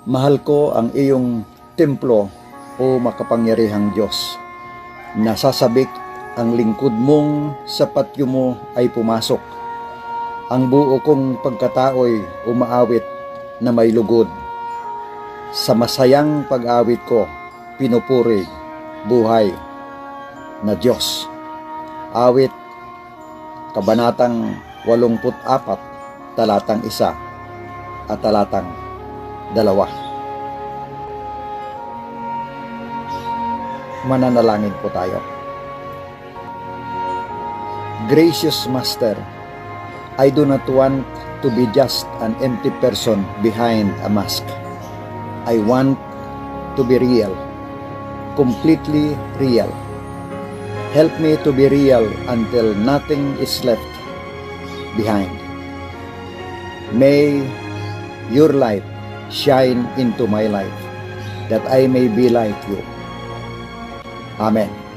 Mahal ko ang iyong templo, o makapangyarihang Diyos. Nasasabik ang lingkod mong sa patyo mo ay pumasok. Ang buo kong pagkatao'y umaawit na may lugod. Sa masayang pag-awit ko, pinupuri, buhay na Diyos. Awit, Kabanatang 84, talatang 1 at talatang 2. Mananalangin po tayo. Gracious Master, I do not want to be just an empty person behind a mask. I want to be real, completely real. Help me to be real until nothing is left behind. May your light shine into my life, that I may be like you. Amen.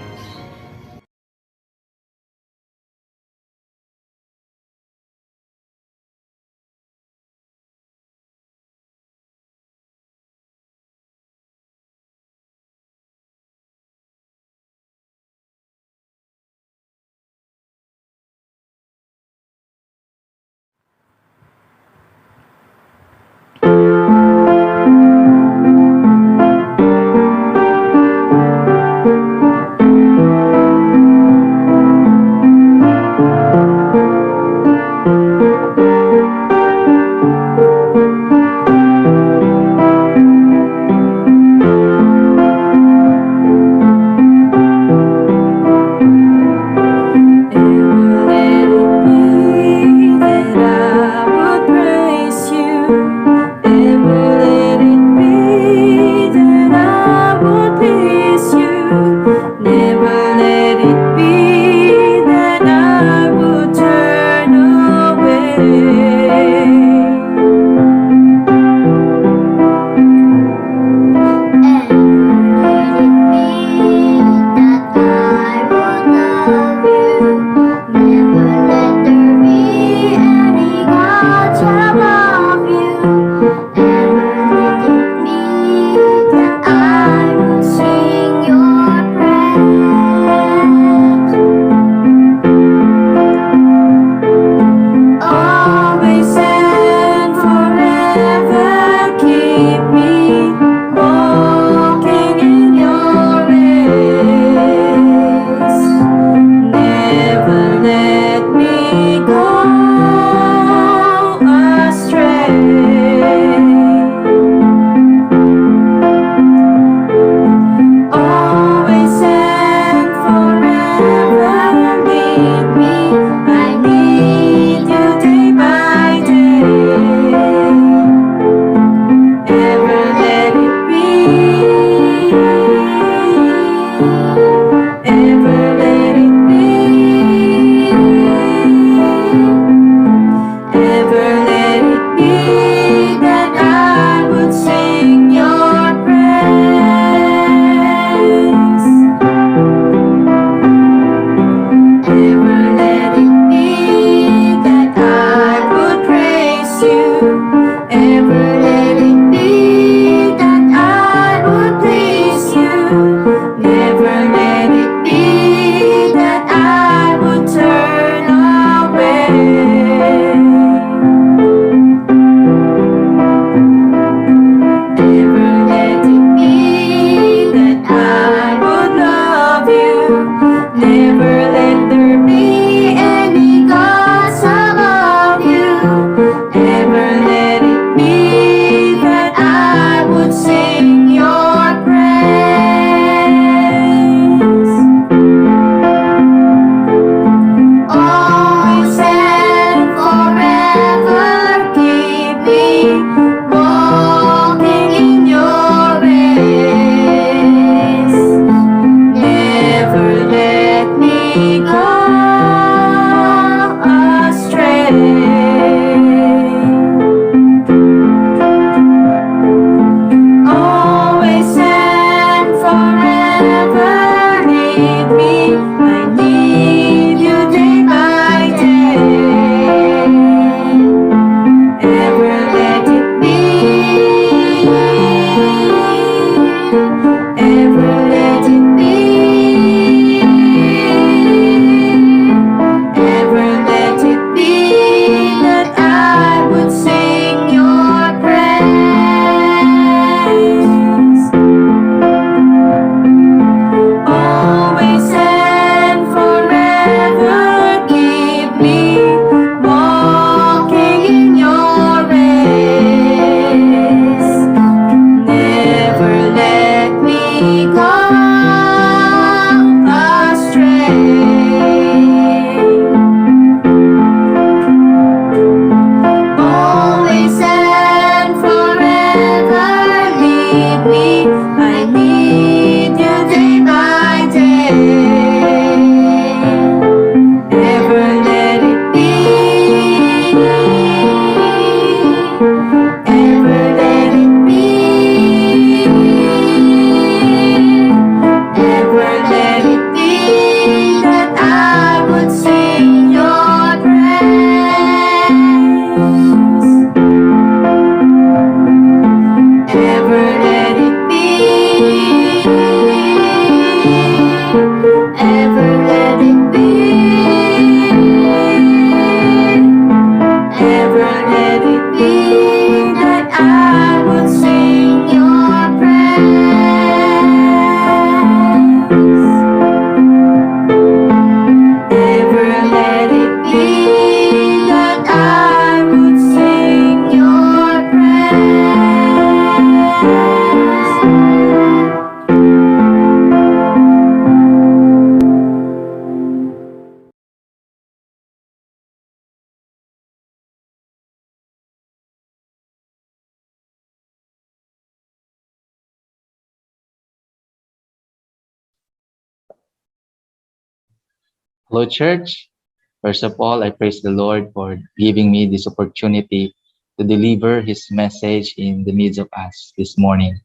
Hello, church. First of all, I praise the Lord for giving me this opportunity to deliver His message in the midst of us this morning.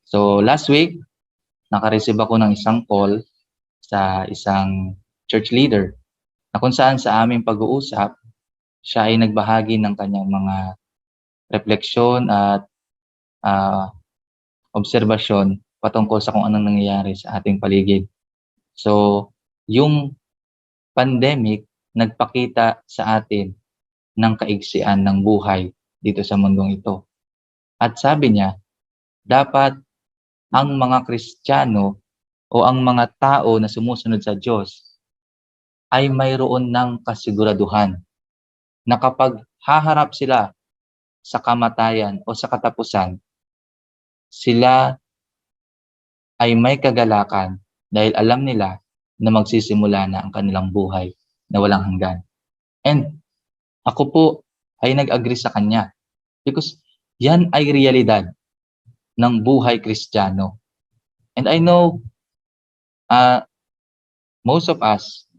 So last week, nakareceive ako ng isang call sa isang church leader na kung saan sa aming pag-uusap, siya ay nagbahagi ng kanyang mga refleksyon at obserbasyon patungkol sa kung anong nangyayari sa ating paligid. So, yung pandemic nagpakita sa atin ng kaigsian ng buhay dito sa mundong ito. At sabi niya, dapat ang mga Kristiyano o ang mga tao na sumusunod sa Diyos ay mayroon ng kasiguraduhan na kapag haharap sila sa kamatayan o sa katapusan, sila ay may kagalakan dahil alam nila na magsisimula na ang kanilang buhay na walang hanggan. And ako po ay nag-agree sa kanya because yan ay realidad ng buhay Kristiyano. And I know most of us,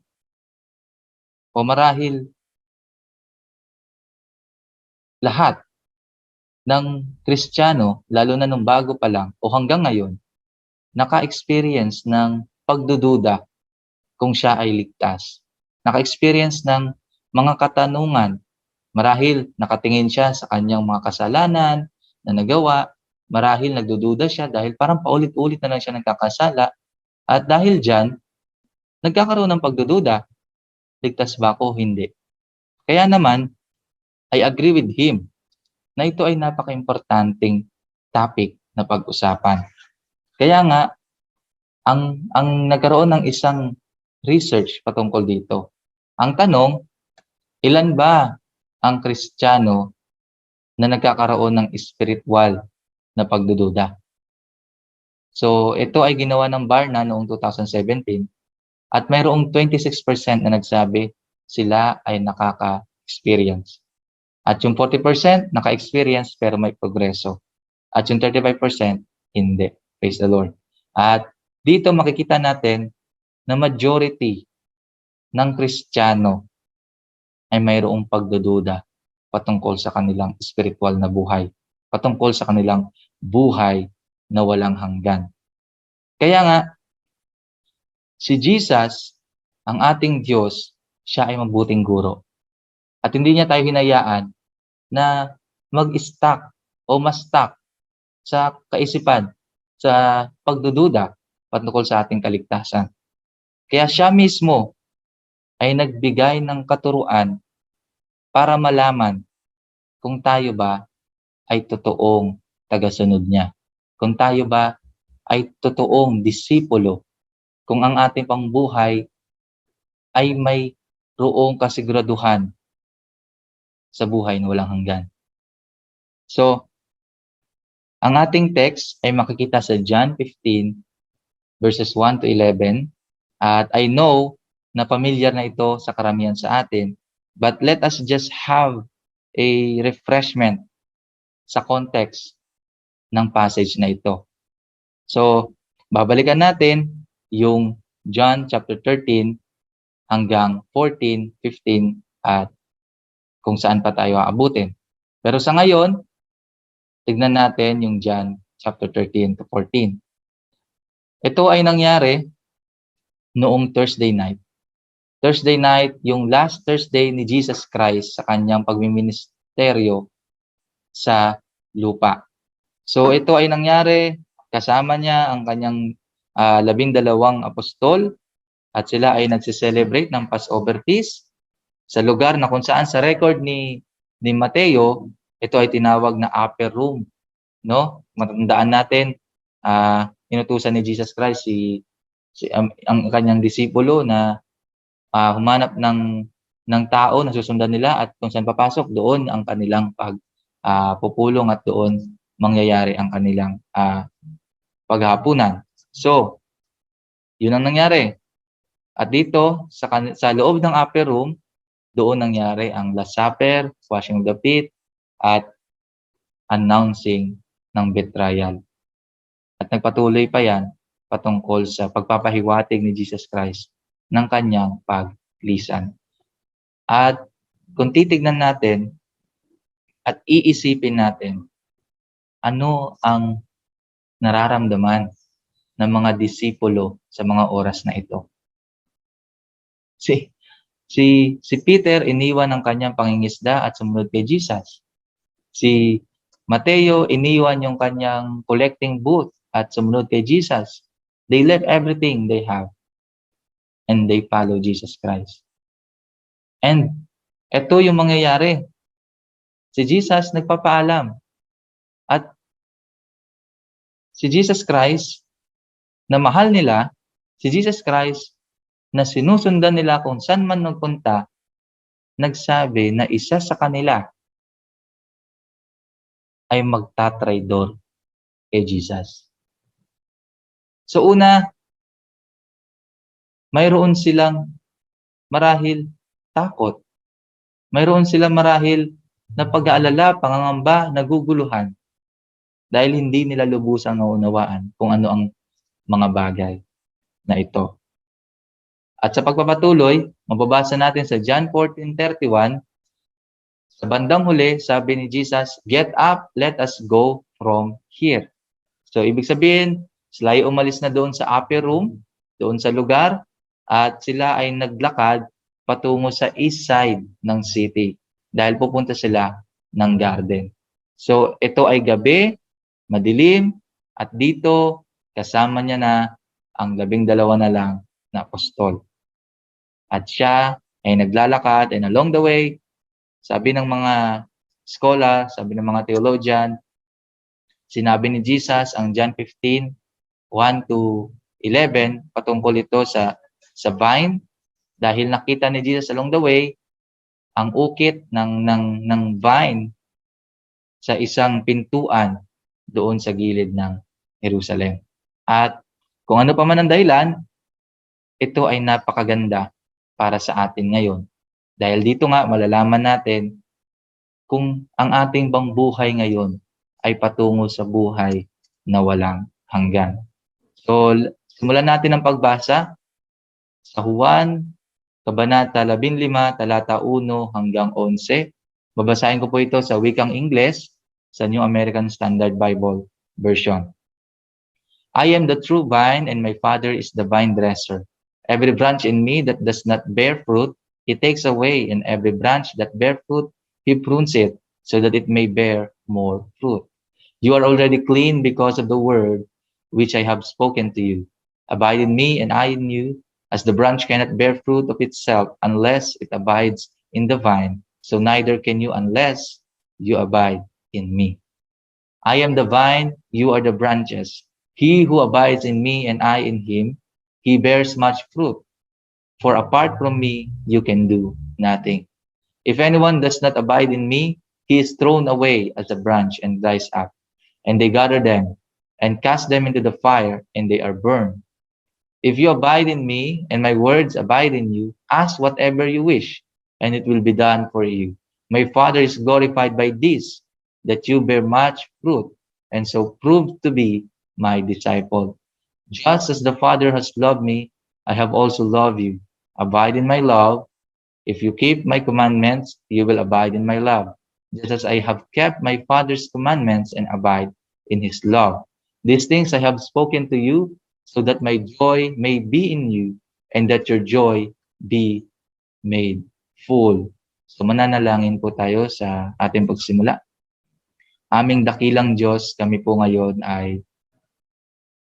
o marahil lahat ng Kristiyano, lalo na nung bago pa lang o hanggang ngayon, naka-experience ng pagdududa kung siya ay ligtas. Naka-experience ng mga katanungan. Marahil nakatingin siya sa kanyang mga kasalanan na nagawa. Marahil nagdududa siya dahil parang paulit-ulit na lang siya nagkakasala. At dahil dyan, nagkakaroon ng pagdududa. Ligtas ba ako? Hindi. Kaya naman, I agree with him na ito ay napaka-importanting topic na pag-usapan. Kaya nga, ang nagkaroon ng isang research patungkol dito. Ang tanong, ilan ba ang Kristiyano na nagkakaroon ng spiritual na pagdududa? So, ito ay ginawa ng Barna noong 2017 at mayroong 26% na nagsabi sila ay nakaka-experience. At yung 40% naka-experience pero may progreso. At yung 35% hindi. Praise the Lord. At dito makikita natin na majority ng Kristiyano ay mayroong pagdududa patungkol sa kanilang spiritual na buhay, patungkol sa kanilang buhay na walang hanggan. Kaya nga, si Jesus, ang ating Diyos, siya ay mabuting guro. At hindi niya tayo hinayaan na mag-stuck o ma-stuck sa kaisipan, sa pagdududa patungkol sa ating kaligtasan. Kaya siya mismo ay nagbigay ng katuruan para malaman kung tayo ba ay totoong tagasunod niya. Kung tayo ba ay totoong disipulo. Kung ang ating pambuhay ay may roong kasiguraduhan sa buhay na walang hanggan. So, ang ating text ay makikita sa John 15 verses 1 to 11. At I know na familiar na ito sa karamihan sa atin, but let us just have a refreshment sa context ng passage na ito. So, babalikan natin yung John chapter 13 hanggang 14, 15 at kung saan pa tayo aabutin. Pero sa ngayon, tignan natin yung John chapter 13 to 14. Ito ay nangyari noong Thursday night. Thursday night, yung last Thursday ni Jesus Christ sa kanyang pagmiministeryo sa lupa. So ito ay nangyari, kasama niya ang kanyang 12 apostol at sila ay nagsiselebrate ng Passover feast sa lugar na kung saan sa record ni Mateo, ito ay tinawag na upper room. No? Matandaan natin, inutusan ni Jesus Christ ang kanyang disipulo na humanap ng tao na susundan nila at kung saan papasok, doon ang kanilang pupulong at doon mangyayari ang kanilang paghapunan. So, yun ang nangyari. At dito, sa loob ng upper room, doon nangyari ang Last Supper, washing of the feet, at announcing ng betrayal. At nagpatuloy pa yan patungkol sa pagpapahiwatig ni Jesus Christ ng kanyang lisan. At kung titignan natin at iisipin natin, ano ang nararamdaman ng mga disipulo sa mga oras na ito? Si Peter iniwan ang kanyang pangingisda at sumunod kay Jesus. Si Mateo iniwan yung kanyang collecting booth at sumunod kay Jesus. They left everything they have and they follow Jesus Christ. And ito yung mangyayari. Si Jesus nagpapaalam at si Jesus Christ na mahal nila, si Jesus Christ na sinusundan nila kung saan man nagpunta, nagsabi na isa sa kanila ay magtatraidor kay Jesus. So una, mayroon silang marahil takot. Mayroon silang marahil na pag-aalala, pangangamba, naguguluhan dahil hindi nila lubusang naunawaan kung ano ang mga bagay na ito. At sa pagpapatuloy, mababasa natin sa John 14:31, sa bandang huli, sabi ni Jesus, "Get up, let us go from here." So, ibig sabihin, sila ay umalis na doon sa upper room, doon sa lugar, at sila ay naglakad patungo sa east side ng city dahil pupunta sila ng garden. So, ito ay gabi, madilim, at dito, kasama niya na ang 12 na lang na apostol. At siya ay naglalakad, and along the way, sabi ng mga scholar, sabi ng mga theologian, sinabi ni Jesus ang John 15:1-11, patungkol ito sa vine, dahil nakita ni Jesus along the way ang ukit ng vine sa isang pintuan doon sa gilid ng Jerusalem. At kung ano pa man ang dahilan, ito ay napakaganda para sa atin ngayon. Dahil dito nga malalaman natin kung ang ating bang buhay ngayon ay patungo sa buhay na walang hanggan. So, simulan natin ang pagbasa sa Juan, Kabanata 15, talata 1-11. Babasahin ko po ito sa wikang Ingles, sa New American Standard Bible Version. I am the true vine, and my Father is the vine dresser. Every branch in me that does not bear fruit, He takes away, and every branch that bear fruit, He prunes it, so that it may bear more fruit. You are already clean because of the word which I have spoken to you. Abide in me, and I in you, as the branch cannot bear fruit of itself unless it abides in the vine, so neither can you unless you abide in me. I am the vine, you are the branches. He who abides in me and I in him, he bears much fruit. For apart from me, you can do nothing. If anyone does not abide in me, he is thrown away as a branch and dries up. And they gather them and cast them into the fire, and they are burned. If you abide in me, and my words abide in you, ask whatever you wish, and it will be done for you. My Father is glorified by this, that you bear much fruit, and so prove to be my disciple. Just as the Father has loved me, I have also loved you. Abide in my love. If you keep my commandments, you will abide in my love, just as I have kept my Father's commandments and abide in his love. These things I have spoken to you, so that my joy may be in you, and that your joy be made full. So mananalangin po tayo sa ating pagsimula. Aming dakilang Diyos, kami po ngayon ay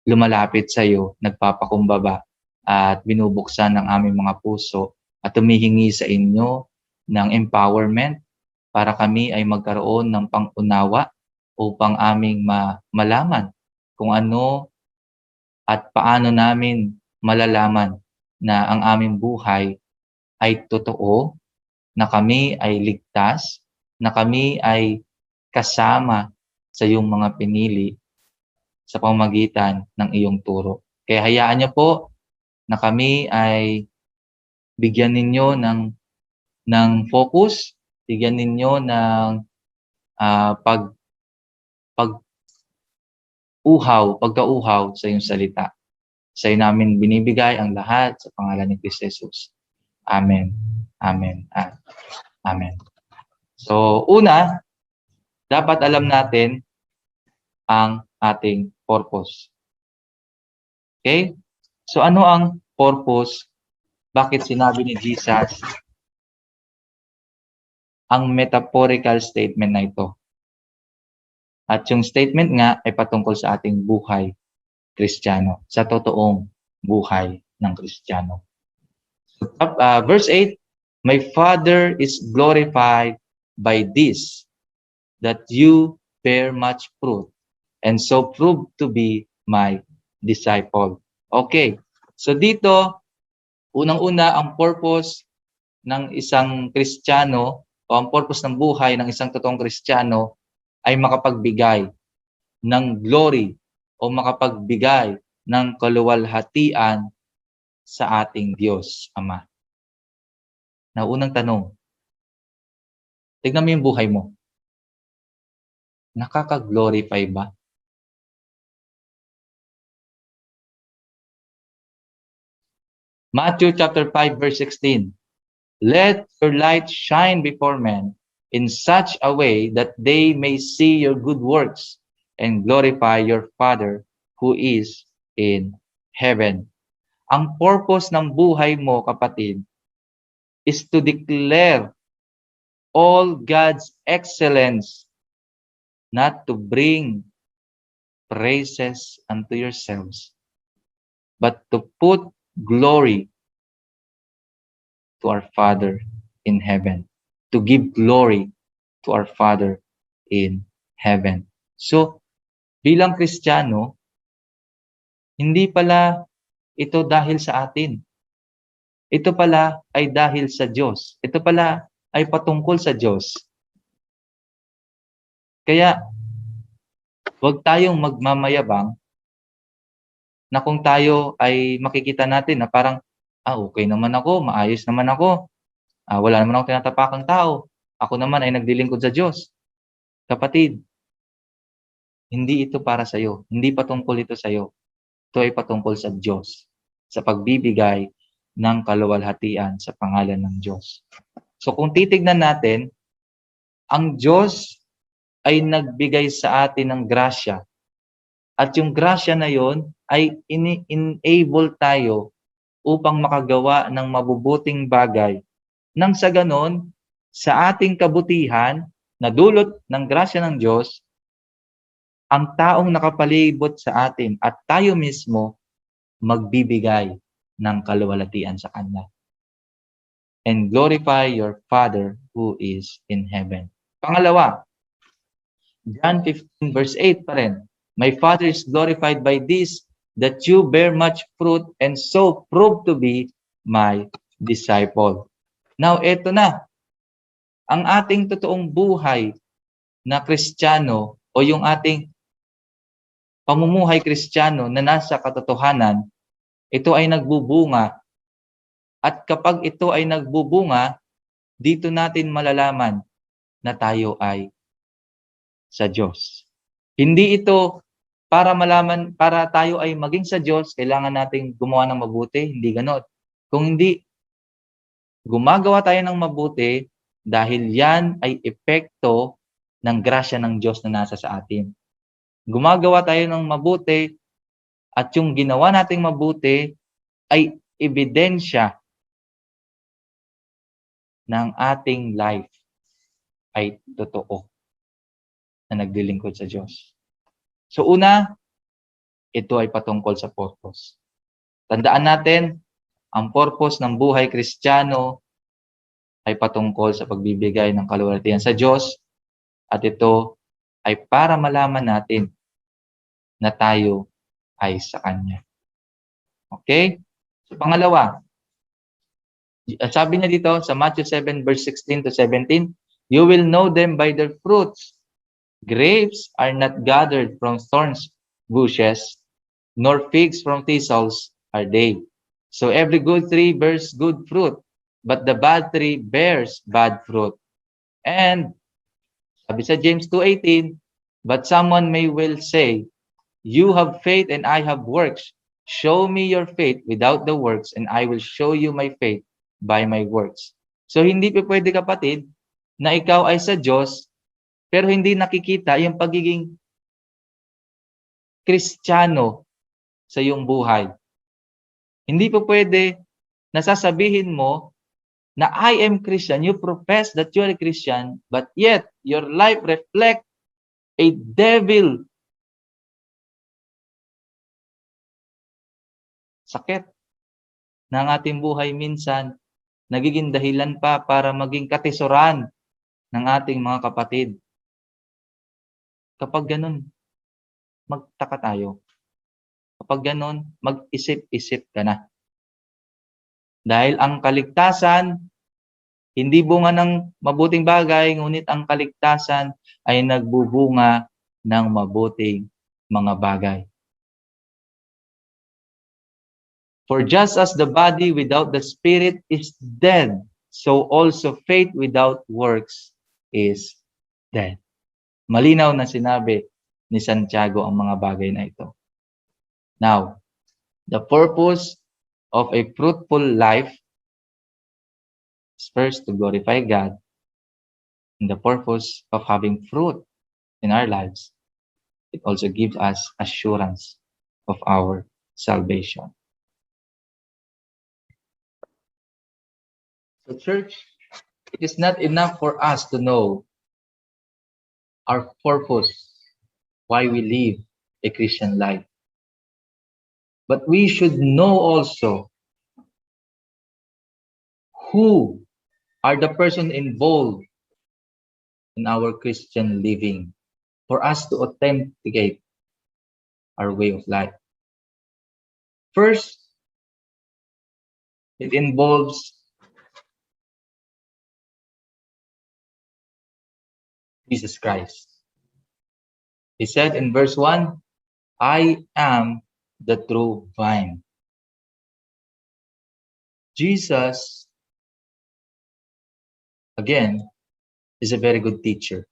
lumalapit sa iyo, nagpapakumbaba at binubuksan ang aming mga puso at humihingi sa inyo ng empowerment para kami ay magkaroon ng pangunawa upang aming malaman kung ano at paano namin malalaman na ang aming buhay ay totoo, na kami ay ligtas, na kami ay kasama sa iyong mga pinili sa pamamagitan ng iyong turo. Kaya hayaan niyo po na kami ay bigyan ninyo ng focus, bigyan ninyo ng pagkauhaw sa iyong salita. Sa iyo namin binibigay ang lahat sa pangalan ni Kristo Jesus. Amen. Amen. Amen. So, una, dapat alam natin ang ating purpose. Okay? So, ano ang purpose? Bakit sinabi ni Jesus ang metaphorical statement na ito? At yung statement nga ay patungkol sa ating buhay Kristiyano, sa totoong buhay ng Kristiyano. Verse 8, my Father is glorified by this, that you bear much fruit, and so prove to be my disciple. Okay, so dito, unang-una, ang purpose ng isang Kristiyano o ang purpose ng buhay ng isang totoong Kristiyano ay makapagbigay ng glory o makapagbigay ng kaluwalhatian sa ating Diyos Ama. Na unang tanong, tignan mo yung buhay mo. Nakaka-glorify ba? Matthew chapter 5 verse 16. Let your light shine before men in such a way that they may see your good works and glorify your Father who is in heaven. Ang purpose ng buhay mo, kapatid, is to declare all God's excellence, not to bring praises unto yourselves, but to put glory to our Father in heaven, to give glory to our Father in heaven. So, bilang Kristiyano, hindi pala ito dahil sa atin. Ito pala ay dahil sa Diyos. Ito pala ay patungkol sa Diyos. Kaya, huwag tayong magmamayabang na kung tayo ay makikita natin na parang, okay naman ako, maayos naman ako, wala naman ako tinatapakang tao, ako naman ay naglilingkod sa Diyos. Kapatid, hindi ito para sa iyo. Hindi patungkol ito sa iyo. Ito ay patungkol sa Diyos, sa pagbibigay ng kaluwalhatian sa pangalan ng Diyos. So kung titignan natin, ang Diyos ay nagbigay sa atin ng grasya. At yung grasya na yon ay enable tayo upang makagawa ng mabubuting bagay. Nang sa ganon, sa ating kabutihan na dulot ng grasya ng Diyos, ang taong nakapalibot sa atin at tayo mismo magbibigay ng kaluwalhatian sa Kanya. And glorify your Father who is in heaven. Pangalawa, John 15 verse 8 pa rin. My Father is glorified by this, that you bear much fruit and so prove to be my disciple. Now, eto na. Ang ating totoong buhay na Kristiyano o yung ating pamumuhay Kristiyano na nasa katotohanan, ito ay nagbubunga. At kapag ito ay nagbubunga, dito natin malalaman na tayo ay sa Diyos. Hindi ito para malaman, para tayo ay maging sa Diyos, kailangan nating gumawa ng mabuti. Hindi ganon. Kung hindi, gumagawa tayo ng mabuti dahil yan ay epekto ng grasya ng Diyos na nasa sa atin. Gumagawa tayo ng mabuti at yung ginawa nating mabuti ay ebidensya ng ating life ay totoo na naglilingkod sa Diyos. So una, ito ay patungkol sa purpose. Tandaan natin, ang purpose ng buhay Kristiyano ay patungkol sa pagbibigay ng kaluwalhatian sa Diyos at ito ay para malaman natin na tayo ay sa Kanya. Okay? So pangalawa, sabi niya dito sa Matthew 7 verse 16 to 17, you will know them by their fruits. Grapes are not gathered from thorns bushes, nor figs from thistles are they. So every good tree bears good fruit, but the bad tree bears bad fruit. And sabi sa James 2:18, but someone may well say, you have faith and I have works. Show me your faith without the works, and I will show you my faith by my works. So hindi pa pwede, kapatid, na ikaw ay sa Diyos, pero hindi nakikita yung pagiging Kristiyano sa iyong buhay. Hindi pa pwede na sasabihin mo na I am Christian, you profess that you are a Christian, but yet your life reflect a devil. Sakit ng ating buhay minsan, nagiging dahilan pa para maging katisuran ng ating mga kapatid. Kapag ganun, magtaka tayo. Kapag ganun, mag-isip-isip ka na. Dahil ang kaligtasan, hindi bunga ng mabuting bagay, ngunit ang kaligtasan ay nagbubunga ng mabuting mga bagay. For just as the body without the spirit is dead, so also faith without works is dead. Malinaw na sinabi ni Santiago ang mga bagay na ito. Now, the purpose of a fruitful life is first to glorify God, and the purpose of having fruit in our lives, it also gives us assurance of our salvation. So church, it is not enough for us to know our purpose, why we live a Christian life. But we should know also who are the person involved in our Christian living for us to authenticate our way of life. First, it involves Jesus Christ. He said in verse 1, I am the true vine. Jesus, again, is a very good teacher.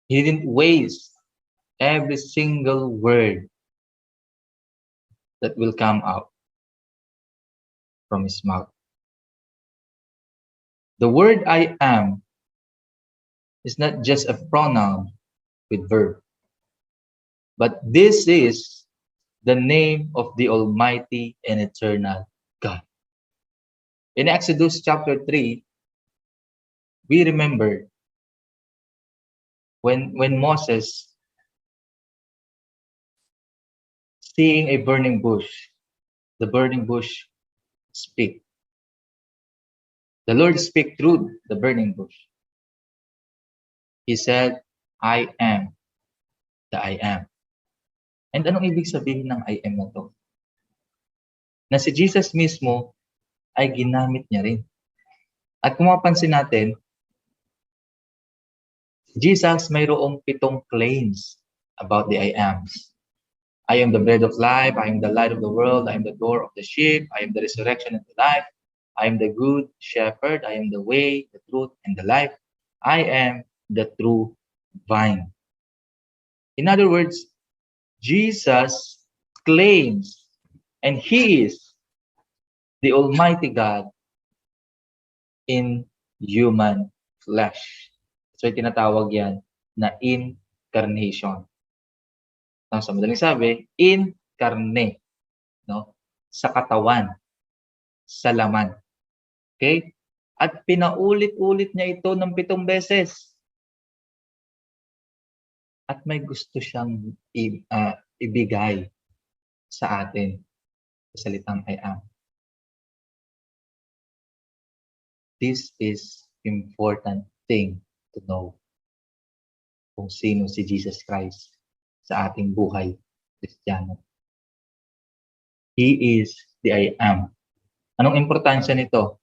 He didn't waste every single word that will come out from his mouth. The word I am is not just a pronoun with verb, but this is the name of the Almighty and Eternal God. In Exodus chapter 3, we remember when Moses, seeing a burning bush, the burning bush speak. The Lord speak through the burning bush. He said, I am the I am. And anong ibig sabihin ng I am na to? Na si Jesus mismo ay ginamit niya rin. At kung mapansin natin, Jesus mayroong 7 claims about the I ams. I am the bread of life, I am the light of the world, I am the door of the sheep, I am the resurrection and the life, I am the good shepherd, I am the way, the truth, and the life. I am the true vine. In other words, Jesus claims, and He is the Almighty God in human flesh. So tinatawag yan na incarnation. Sa madaling sabi, incarne, no? Sa katawan, sa laman. Okay? At pinaulit-ulit niya ito ng 7 beses. At may gusto siyang ibigay sa atin sa salitang I am. This is important thing to know kung sino si Jesus Christ sa ating buhay Kristiyano. He is the I am. Anong importansya nito?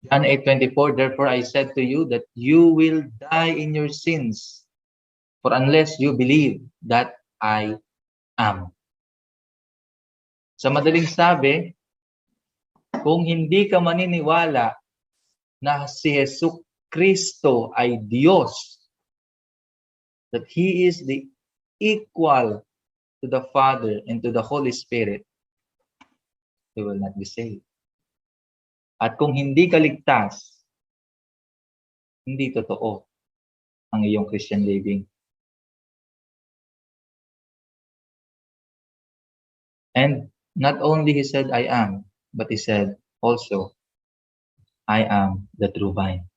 John 8:24, therefore I said to you that you will die in your sins, for unless you believe that I am. Sa madaling sabi, kung hindi ka maniniwala na si Jesu Kristo ay Diyos, that He is the equal to the Father and to the Holy Spirit, you will not be saved. At kung hindi ka ligtas, hindi totoo ang iyong Christian living. And not only he said, I am, but he said also, I am the true vine.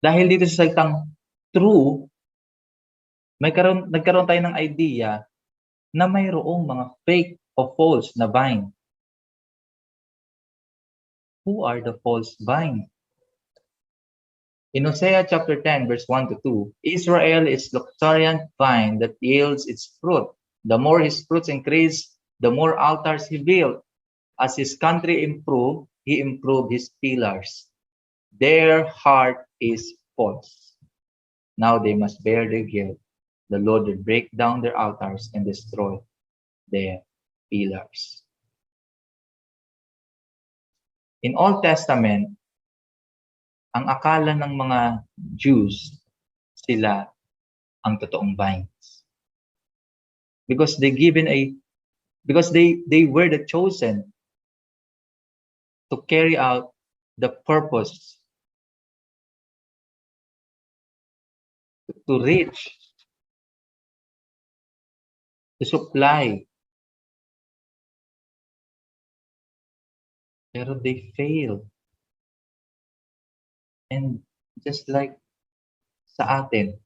Dahil dito sa salitang true, nagkaroon tayo ng idea na mayroong mga fake o false na vine. Who are the false vine? In Hosea chapter 10, verse 1 to 2, Israel is luxuriant vine that yields its fruit. The more his fruits increase, the more altars he built. As his country improved, he improved his pillars. Their heart is false. Now they must bear their guilt. The Lord will break down their altars and destroy their pillars. In Old Testament, ang akala ng mga Jews, sila ang totoong vines. Because they were the chosen to carry out the purpose to reach, to supply. Pero they failed. And just like sa atin,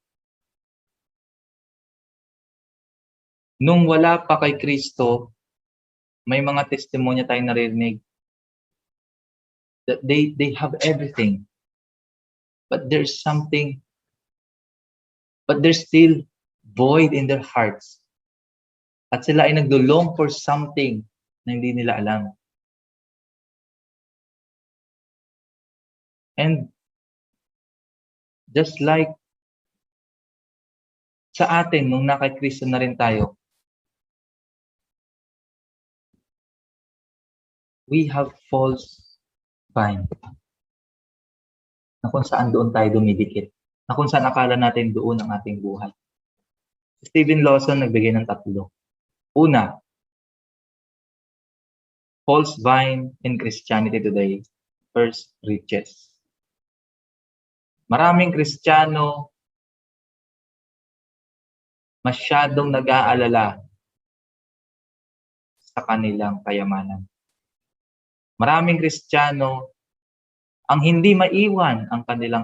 nung wala pa kay Kristo, may mga testimonya tayong narinig that they have everything. But there's still void in their hearts. At sila ay nagdo-long for something na hindi nila alam. And just like sa atin, nung nakay-Kristo na rin tayo, we have false vine. Na kung saan doon tayo dumidikit. Na kung saan akala natin doon ang ating buhay. Stephen Lawson nagbigay ng 3. Una, false vine in Christianity today. First, riches. Maraming Kristiyano masyadong nag-aalala sa kanilang kayamanan. Maraming Kristiyano ang hindi maiwan ang kanilang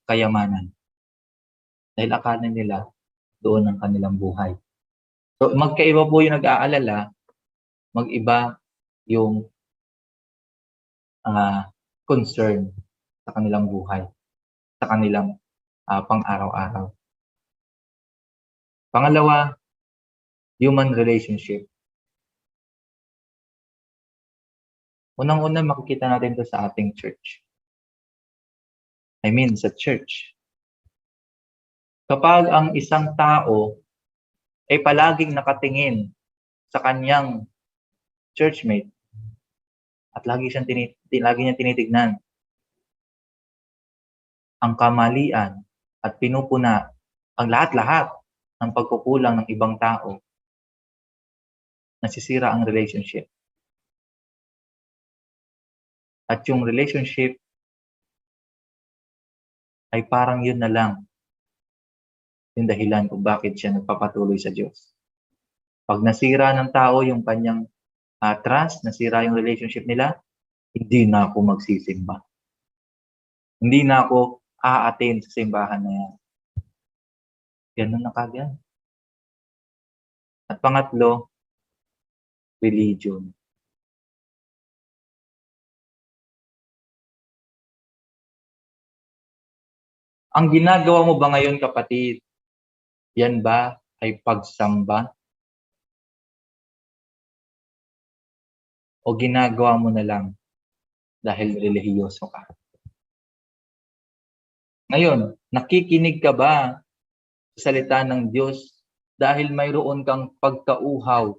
kayamanan. Dahil akala nila doon ang kanilang buhay. So magkaiba po yung nag-aalala, mag-iba yung concern sa kanilang buhay, sa kanilang pang-araw-araw. Pangalawa, human relationship. Unang-una makikita natin ito sa ating church. Sa church. Kapag ang isang tao ay palaging nakatingin sa kanyang churchmate at lagi niyang tinitignan ang kamalian at pinupuna ang lahat-lahat ng pagkukulang ng ibang tao, nasisira ang relationship. At yung relationship ay parang yun na lang yung dahilan kung bakit siya nagpapatuloy sa Diyos. Pag nasira ng tao yung kanyang trust, nasira yung relationship nila, hindi na ako magsisimba. Hindi na ako a-attend sa simbahan na yan. Ganun na kagad. At pangatlo, religion. Ang ginagawa mo ba ngayon, kapatid, yan ba ay pagsamba? O ginagawa mo na lang dahil relihiyoso ka? Ngayon, nakikinig ka ba sa salita ng Diyos dahil mayroon kang pagkauhaw?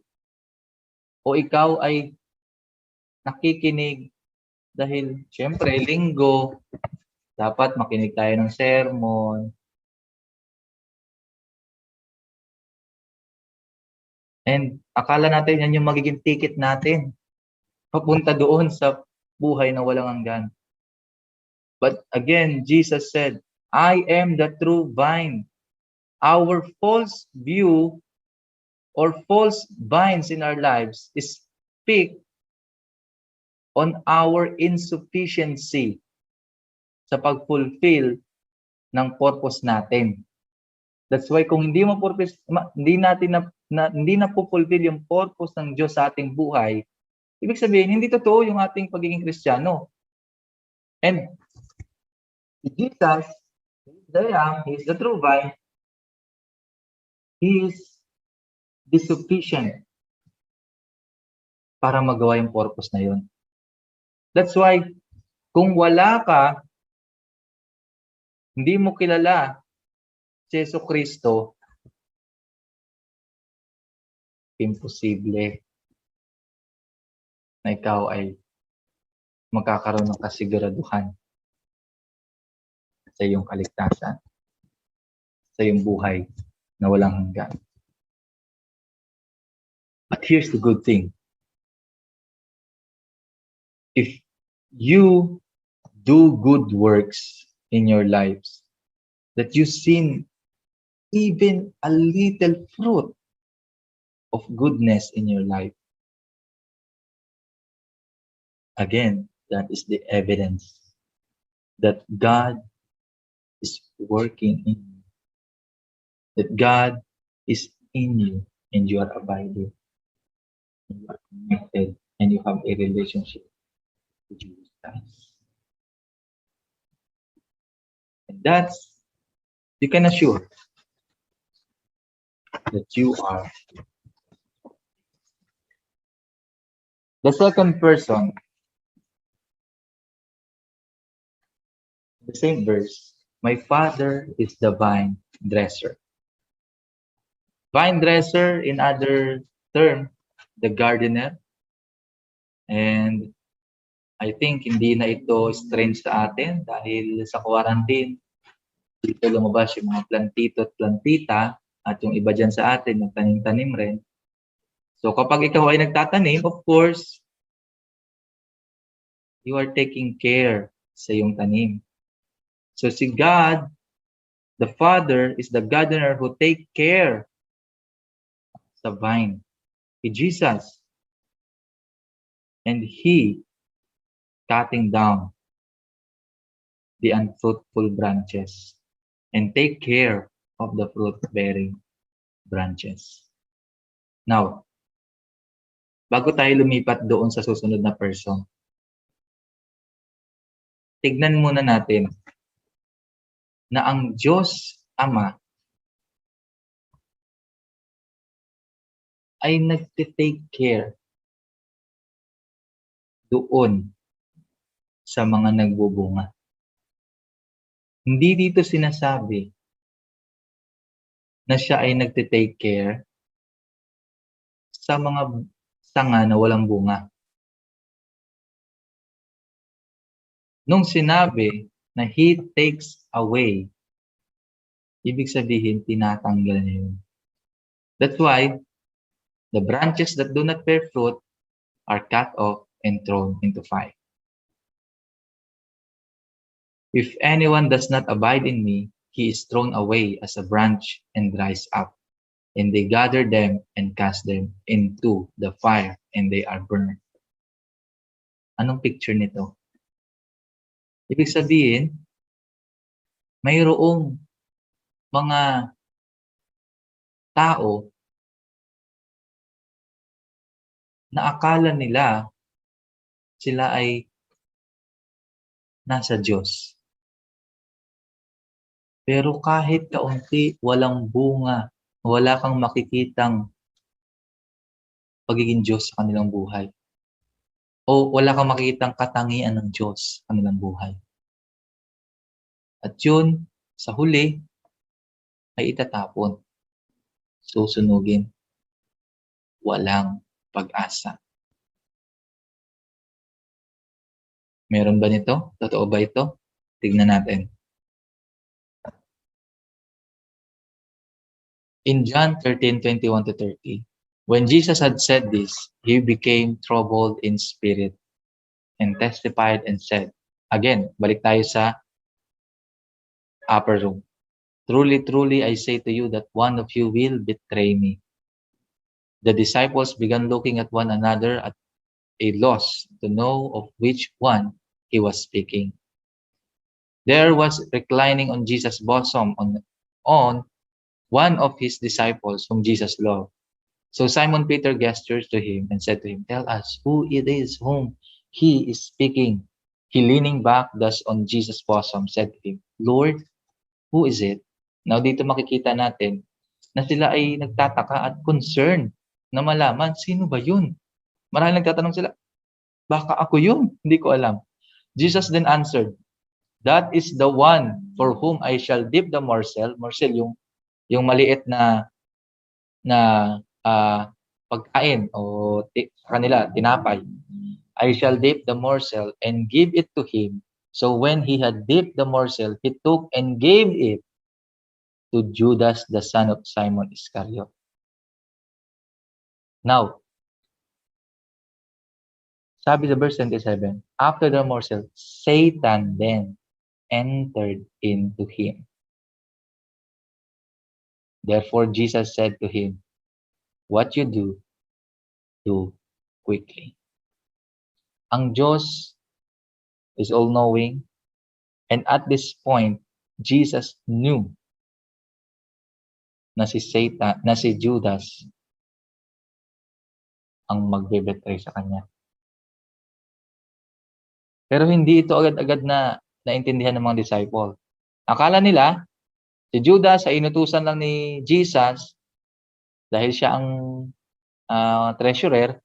O ikaw ay nakikinig dahil, siyempre, linggo, dapat makinig tayo ng sermon. And akala natin yan yung magiging ticket natin papunta doon sa buhay na walang hanggan. But again, Jesus said, I am the true vine. Our false view or false vines in our lives speak on our insufficiency sa pag-fulfill ng purpose natin. That's why kung hindi mo purpose, hindi natin hindi na fulfill yung purpose ng Diyos sa ating buhay, ibig sabihin hindi totoo yung ating pagiging Kristiyano. And Jesus, He's the true vine. He is the sufficient para magawa yung purpose na yun. That's why kung wala ka, hindi mo kilala si Jesucristo, imposible na ikaw ay magkakaroon ng kasiguraduhan sa iyong kaligtasan, sa iyong buhay na walang hanggan. But here's the good thing. If you do good works in your lives, that you see even a little fruit of goodness in your life, again, that is the evidence that God is working in you, that God is in you, and you are abiding, and you are connected, and you have a relationship with Jesus Christ. And that's, you can assure that you are. The second person, the same verse, my Father is the vine dresser. Vine dresser, in other term, the gardener. And I think hindi na ito strange sa atin dahil sa quarantine, dito lumabas yung mga plantito at plantita at yung iba dyan sa atin, nagtanim-tanim rin. So kapag ikaw ay nagtatanim, of course, you are taking care sa iyong tanim. So si God, the Father, is the gardener who take care sa vine. Si Jesus. And He cutting down the unfruitful branches and take care of the fruit-bearing branches. Now, bago tayo lumipat doon sa susunod na person, tignan muna natin na ang Diyos Ama ay nagtitake care doon sa mga nagbubunga. Hindi dito sinasabi na siya ay nagtitake care sa mga sanga na walang bunga. Nung sinabi na He takes away, ibig sabihin, tinatanggal niya yun. That's why the branches that do not bear fruit are cut off and thrown into fire. If anyone does not abide in me, he is thrown away as a branch and dries up. And they gather them and cast them into the fire, and they are burned. Anong picture nito? Ibig sabihin, mayroong mga tao na akala nila sila ay nasa Diyos. Pero kahit kaunti, walang bunga, wala kang makikitang pagiging Diyos sa kanilang buhay. O wala kang makikitang katangian ng Diyos sa kanilang buhay. At yun, sa huli, ay itatapon. Susunugin. Walang pag-asa. Meron ba nito? Totoo ba ito? Tignan natin. In John 13:21-30, When Jesus had said this, he became troubled in spirit and testified and said, again, balik tayo sa upper room. Truly, truly, I say to you that one of you will betray me. The disciples began looking at one another at a loss to know of which one he was speaking. There was reclining on Jesus' bosom on one of his disciples whom Jesus loved. So Simon Peter gestured to him and said to him, tell us who it is whom he is speaking. He leaning back thus on Jesus' bosom said to him, Lord, who is it? Now dito makikita natin na sila ay nagtataka at concerned na malaman sino ba yun. Marahil nagtatanong sila, baka ako yun? Hindi ko alam. Jesus then answered, that is the one for whom I shall dip the morsel. Morsel yung maliit na pagkain o sa kanila, tinapay. I shall dip the morsel and give it to him. So when he had dipped the morsel, he took and gave it to Judas, the son of Simon Iscariot. Now, sabi sa verse 27, after the morsel, Satan then entered into him. Therefore, Jesus said to him, what you do, do quickly. Ang Diyos is all-knowing, and at this point, Jesus knew na si Satan, na si Judas ang magbe-betray sa kanya. Pero hindi ito agad-agad na naintindihan ng mga disciple. Akala nila, si Judas ay inutusan lang ni Jesus dahil siya ang treasurer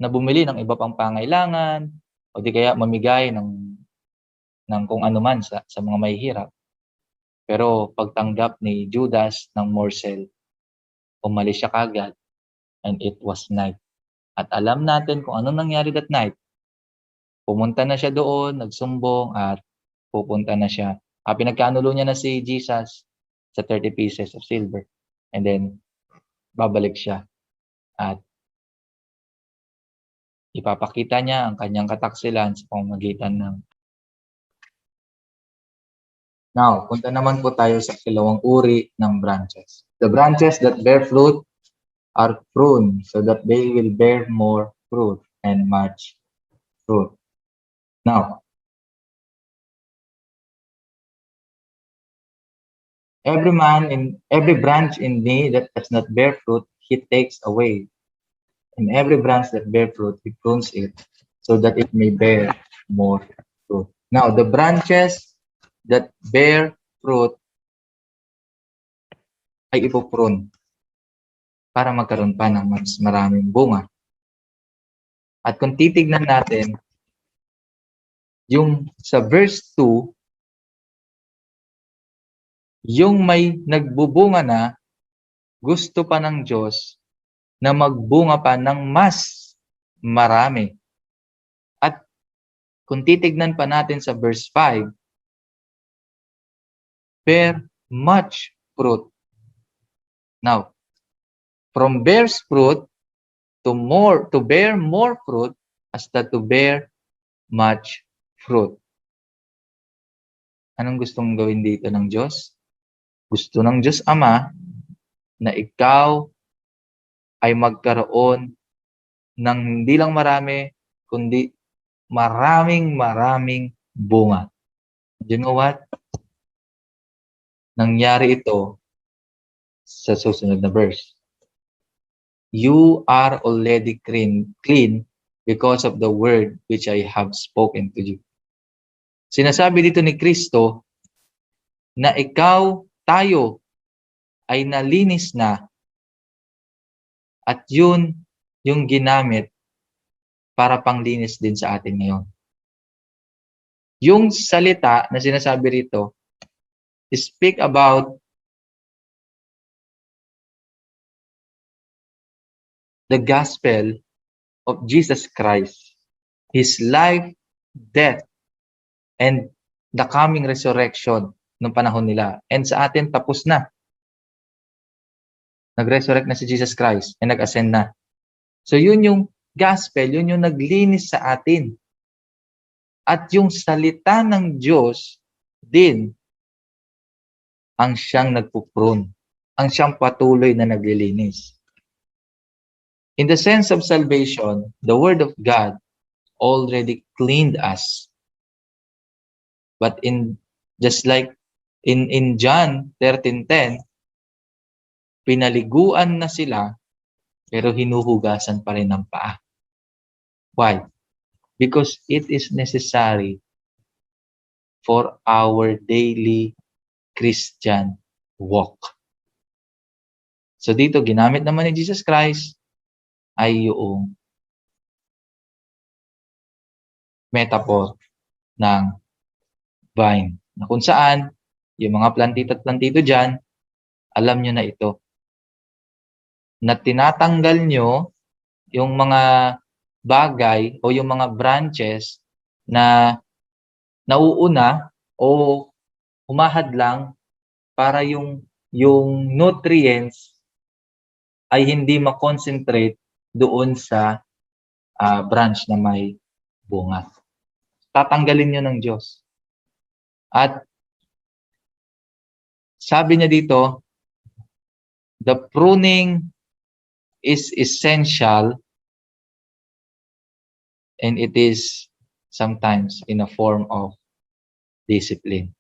na bumili ng iba pang pangailangan o di kaya mamigay ng kung ano man sa mga mahihirap. Pero pagtanggap ni Judas ng morsel, umalis siya kagad and it was night. At alam natin kung anong nangyari that night. Pumunta na siya doon, nagsumbong at pupunta na siya. Pinagkanulo niya na si Jesus sa 30 pieces of silver. And then, babalik siya. At ipapakita niya ang kanyang kataksilan sa pamamagitan ng. Now, punta naman po tayo sa kilawang uri ng branches. The branches that bear fruit are pruned so that they will bear more fruit and much fruit. Now, every branch in me that does not bear fruit, he takes away. And every branch that bear fruit, he prunes it so that it may bear more fruit. Now, the branches that bear fruit ay ipoprune para magkaroon pa ng mas maraming bunga. At kung titignan natin, yung sa verse 2, yung may nagbubunga na, gusto pa ng Diyos na magbunga pa ng mas marami. At kung titignan pa natin sa verse 5, bear much fruit. Now, from bears fruit to bear more fruit hasta to bear much fruit. Anong gustong gawin dito ng Diyos? Gusto ng Diyos Ama na ikaw ay magkaroon ng hindi lang marami, kundi maraming bunga. You know what? Nangyari ito sa susunod na verse. You are already clean because of the word which I have spoken to you. Sinasabi dito ni Kristo na tayo ay nalinis na at yun yung ginamit para panglinis din sa atin ngayon. Yung salita na sinasabi rito, speak about the gospel of Jesus Christ, His life, death, and the coming resurrection ng panahon nila. And sa atin, tapos na. Nag-resurrect na si Jesus Christ, ay nag-ascend na. So yun yung gospel, yun yung naglinis sa atin. At yung salita ng Diyos din ang siyang nagpuprune, ang siyang patuloy na naglilinis. In the sense of salvation, the Word of God already cleaned us. But just like in John 13:10, pinaliguan na sila pero hinuhugasan pa rin ng paa. Why? Because it is necessary for our daily Christian walk. So dito, ginamit naman ni Jesus Christ ay yung metaphor ng vine. Na kung saan, yung mga plantito at plantito dyan, alam nyo na ito. Na tinatanggal nyo yung mga bagay o yung mga branches na nauuna o humahadlang para yung nutrients ay hindi ma-concentrate doon sa branch na may bunga. Tatanggalin nyo ng Diyos. At sabi niya dito, the pruning is essential and it is sometimes in a form of discipline.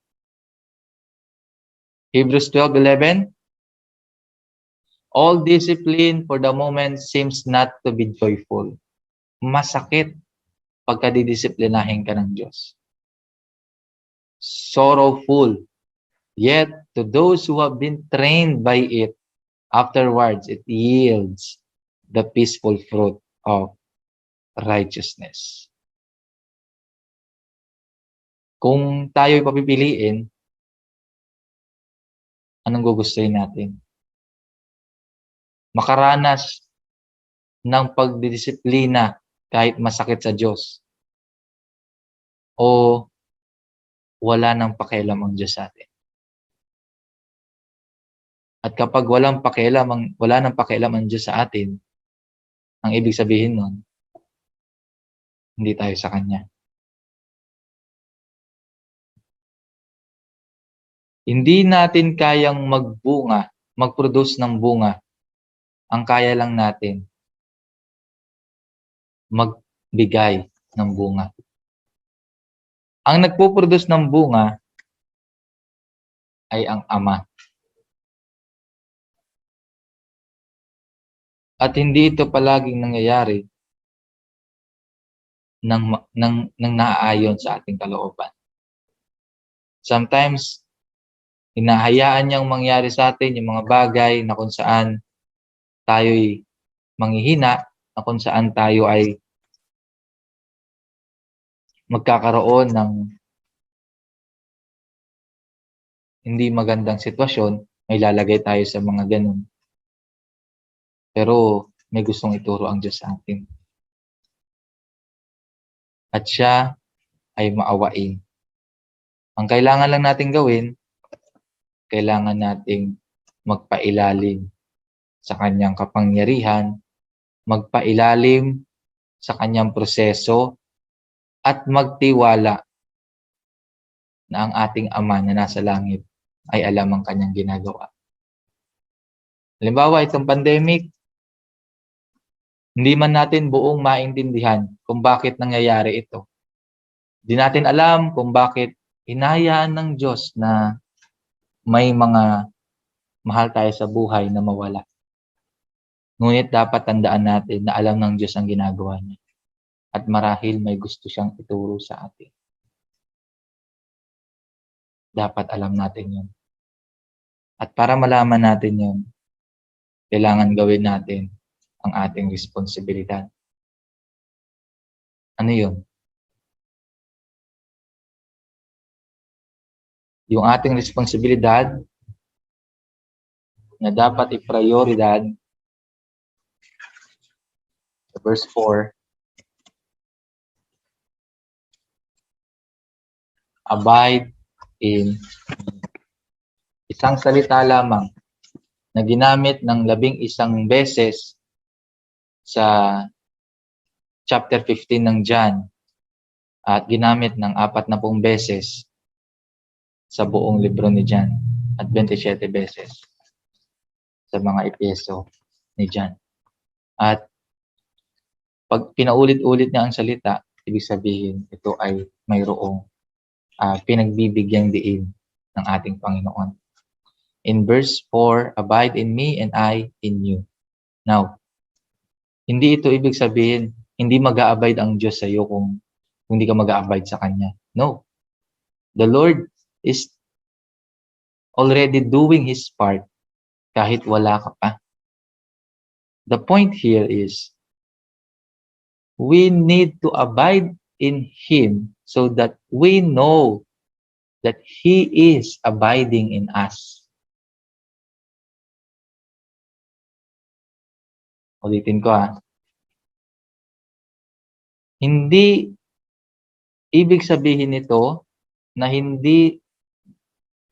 Hebrews 12:11, all discipline for the moment seems not to be joyful. Masakit pagka didisiplinahin ka ng Diyos. Sorrowful. Yet, to those who have been trained by it, afterwards it yields the peaceful fruit of righteousness. Kung tayo'y papipiliin, anong gugustuhin natin? Makaranas ng pagdidisiplina kahit masakit sa Diyos, o wala nang pakialam ang Diyos sa atin. At kapag wala nang pakialam ang Diyos sa atin, ang ibig sabihin nun, hindi tayo sa Kanya. Hindi natin kayang mag-produce ng bunga. Ang kaya lang natin, magbigay ng bunga. Ang nagpo-produce ng bunga ay ang Ama. At hindi ito palaging nangyayari nang naaayon sa ating kalooban. Sometimes, hinahayaan niyang mangyari sa atin yung mga bagay na kung saan tayo'y manghihina, na kung saan tayo ay magkakaroon ng hindi magandang sitwasyon, may lalagay tayo sa mga ganun. Pero may gustong ituro ang Diyos sa atin. At siya ay maawain. Ang kailangan lang natin gawin, kailangan nating magpailalim sa kanyang kapangyarihan, magpailalim sa kanyang proseso, at magtiwala na ang ating Ama na nasa langit ay alam ang kanyang ginagawa. Halimbawa, itong pandemic, hindi man natin buong maintindihan kung bakit nangyayari ito. Hindi natin alam kung bakit hinahayaan ng Diyos na may mga mahal tayo sa buhay na mawala. Ngunit dapat tandaan natin na alam ng Diyos ang ginagawa niya. At marahil may gusto siyang ituro sa atin. Dapat alam natin yun. At para malaman natin yun, kailangan gawin natin ang ating responsibilidad. Ano yun? Yung ating responsibilidad na dapat i-prioridad sa verse 4, abide in isang salita lamang na ginamit ng 11 beses sa chapter 15 ng John at ginamit ng 40 beses sa buong libro ni John at 27 beses sa mga episo ni John. At pag pinaulit-ulit niya ang salita, ibig sabihin ito ay mayroong pinagbibigyang diin ng ating Panginoon. In verse 4, abide in me and I in you. Now, hindi ito ibig sabihin, hindi mag-a-abide ang Diyos sa iyo kung hindi ka mag-a-abide sa Kanya. No. The Lord is already doing His part kahit wala ka pa. The point here is, we need to abide in Him so that we know that He is abiding in us. Ulitin ko Hindi ibig sabihin nito na hindi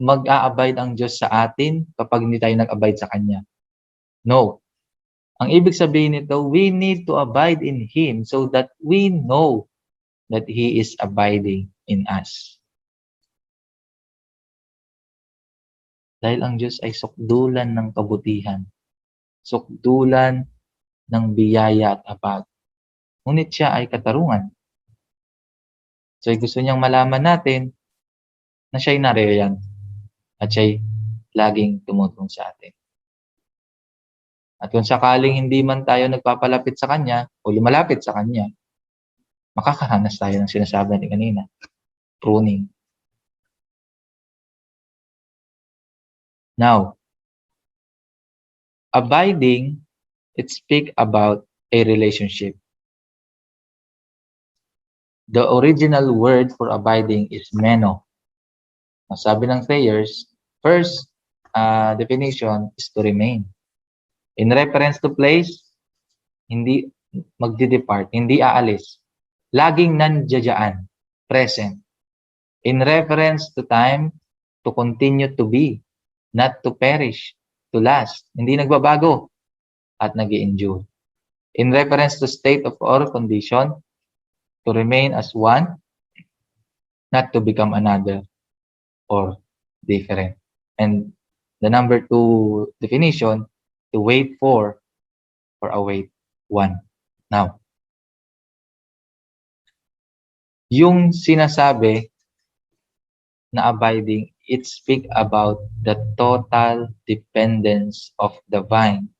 mag-a-abide ang Diyos sa atin kapag hindi tayo nag-abide sa Kanya. No. Ang ibig sabihin nito, we need to abide in Him so that we know that He is abiding in us. Dahil ang Diyos ay sukdulan ng kabutihan, sukdulan ng biyaya at habag. Ngunit siya ay katarungan. So gusto niyang malaman natin na siya'y nariyan at siya'y laging tumutulong sa atin. At kung sakaling hindi man tayo nagpapalapit sa Kanya o lumalapit sa Kanya, makakaranas tayo ng sinasabi natin kanina, pruning. Now, abiding, it speaks about a relationship. The original word for abiding is meno. Sabi ng Thayers, first definition is to remain. In reference to place, hindi magdi-depart, hindi aalis. Laging nandiyan, present. In reference to time, to continue to be, not to perish, to last. Hindi nagbabago at nag-i-endure. In reference to state of or condition, to remain as one, not to become another or different. And the number 2 definition, to wait for or await one. Now, yung sinasabi na abiding, it speaks about the total dependence of the vine.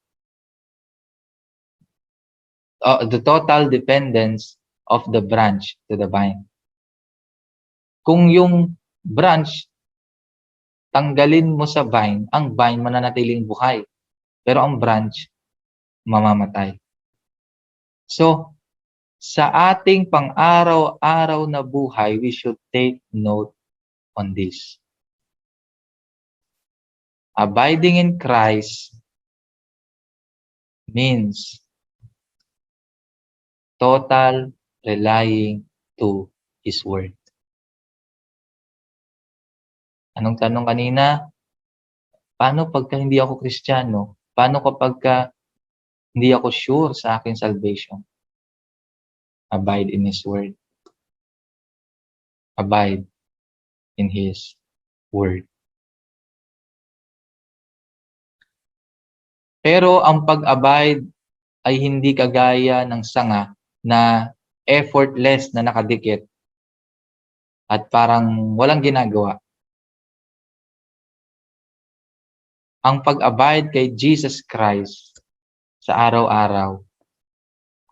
The total dependence of the branch to the vine. Kung yung branch, tanggalin mo sa vine, ang vine mananatiling buhay. Pero ang branch, mamamatay. So, sa ating pang-araw-araw na buhay, we should take note on this. Abiding in Christ means total relying to His Word. Anong tanong kanina? Paano pagka hindi ako Kristiyano? Paano kapag hindi ako sure sa aking salvation? Abide in His Word. Abide in His Word. Pero ang pag-abide ay hindi kagaya ng sanga na effortless na nakadikit at parang walang ginagawa. Ang pag-abide kay Jesus Christ sa araw-araw,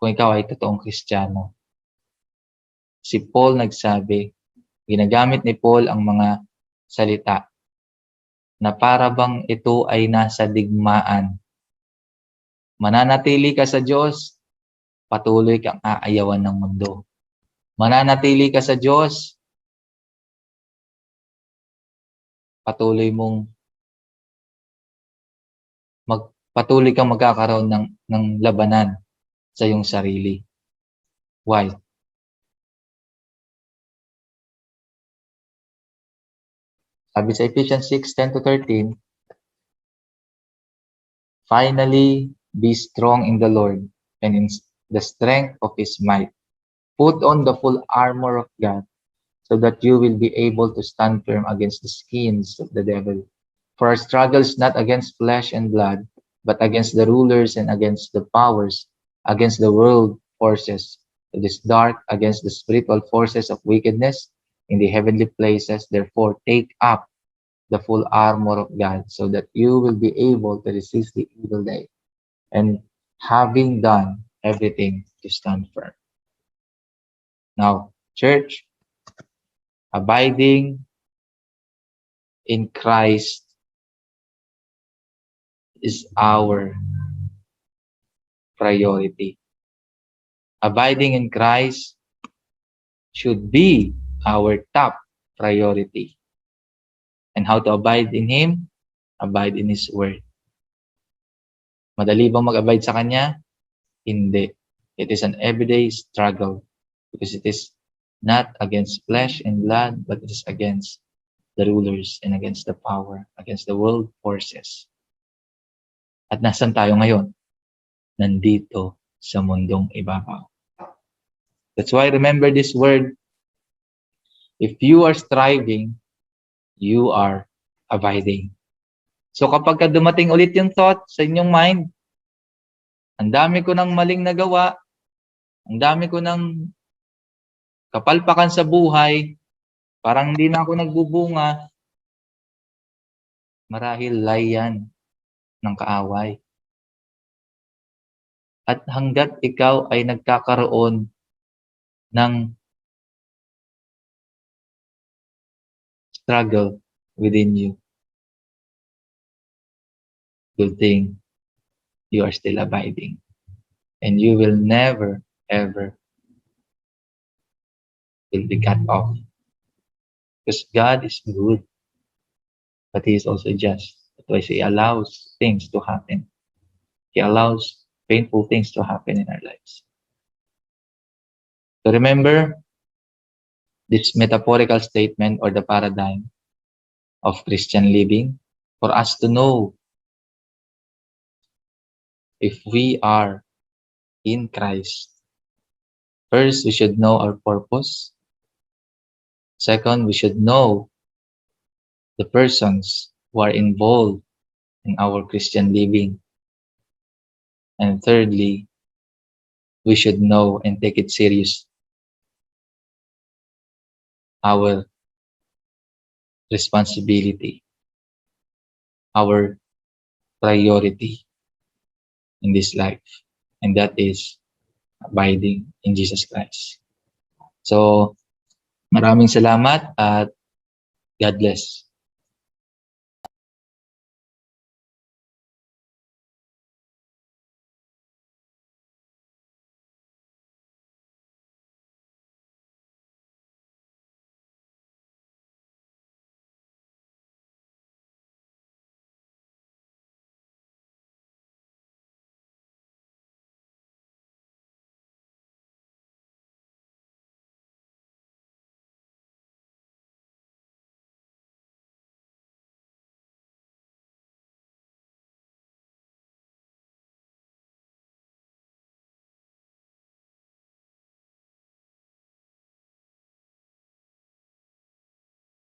kung ikaw ay totoong Kristiyano. Si Paul nagsabi, ginagamit ni Paul ang mga salita na para bang ito ay nasa digmaan. Mananatili ka sa Diyos, patuloy kang aayawan ng mundo. Mananatili ka sa Diyos, patuloy kang magkakaroon ng labanan sa iyong sarili. Why? Sabi sa Ephesians 6:10-13, Finally, be strong in the Lord and in the strength of his might. Put on the full armor of God so that you will be able to stand firm against the schemes of the devil. For our struggle is not against flesh and blood, but against the rulers and against the powers, against the world forces that is dark, against the spiritual forces of wickedness in the heavenly places. Therefore, take up the full armor of God so that you will be able to resist the evil day, and having done everything, to stand firm. Now, church, abiding in Christ is our priority. Abiding in Christ should be our top priority. And how to abide in Him? Abide in His Word. Madali bang mag-abide sa Kanya? Hindi. It is an everyday struggle because it is not against flesh and blood, but it is against the rulers and against the power, against the world forces. At nasan tayo ngayon? Nandito sa mundong ibabaw. That's why remember this word. If you are striving, you are abiding. So kapag dumating ulit yung thought sa inyong mind, ang dami ko ng maling nagawa, ang dami ko ng kapalpakan sa buhay, parang hindi na ako nagbubunga, marahil lie yan ng kaaway. At hanggat ikaw ay nagkakaroon ng struggle within you, good thing you are still abiding. And you will never, ever will be cut off. Because God is good, but He is also just. That's why He allows things to happen. He allows painful things to happen in our lives. So remember this metaphorical statement or the paradigm of Christian living for us to know if we are in Christ. First, we should know our purpose. Second, we should know the persons who are involved in our Christian living. And thirdly, we should know and take it serious our responsibility, our priority in this life, and that is abiding in Jesus Christ. So, maraming salamat at God bless.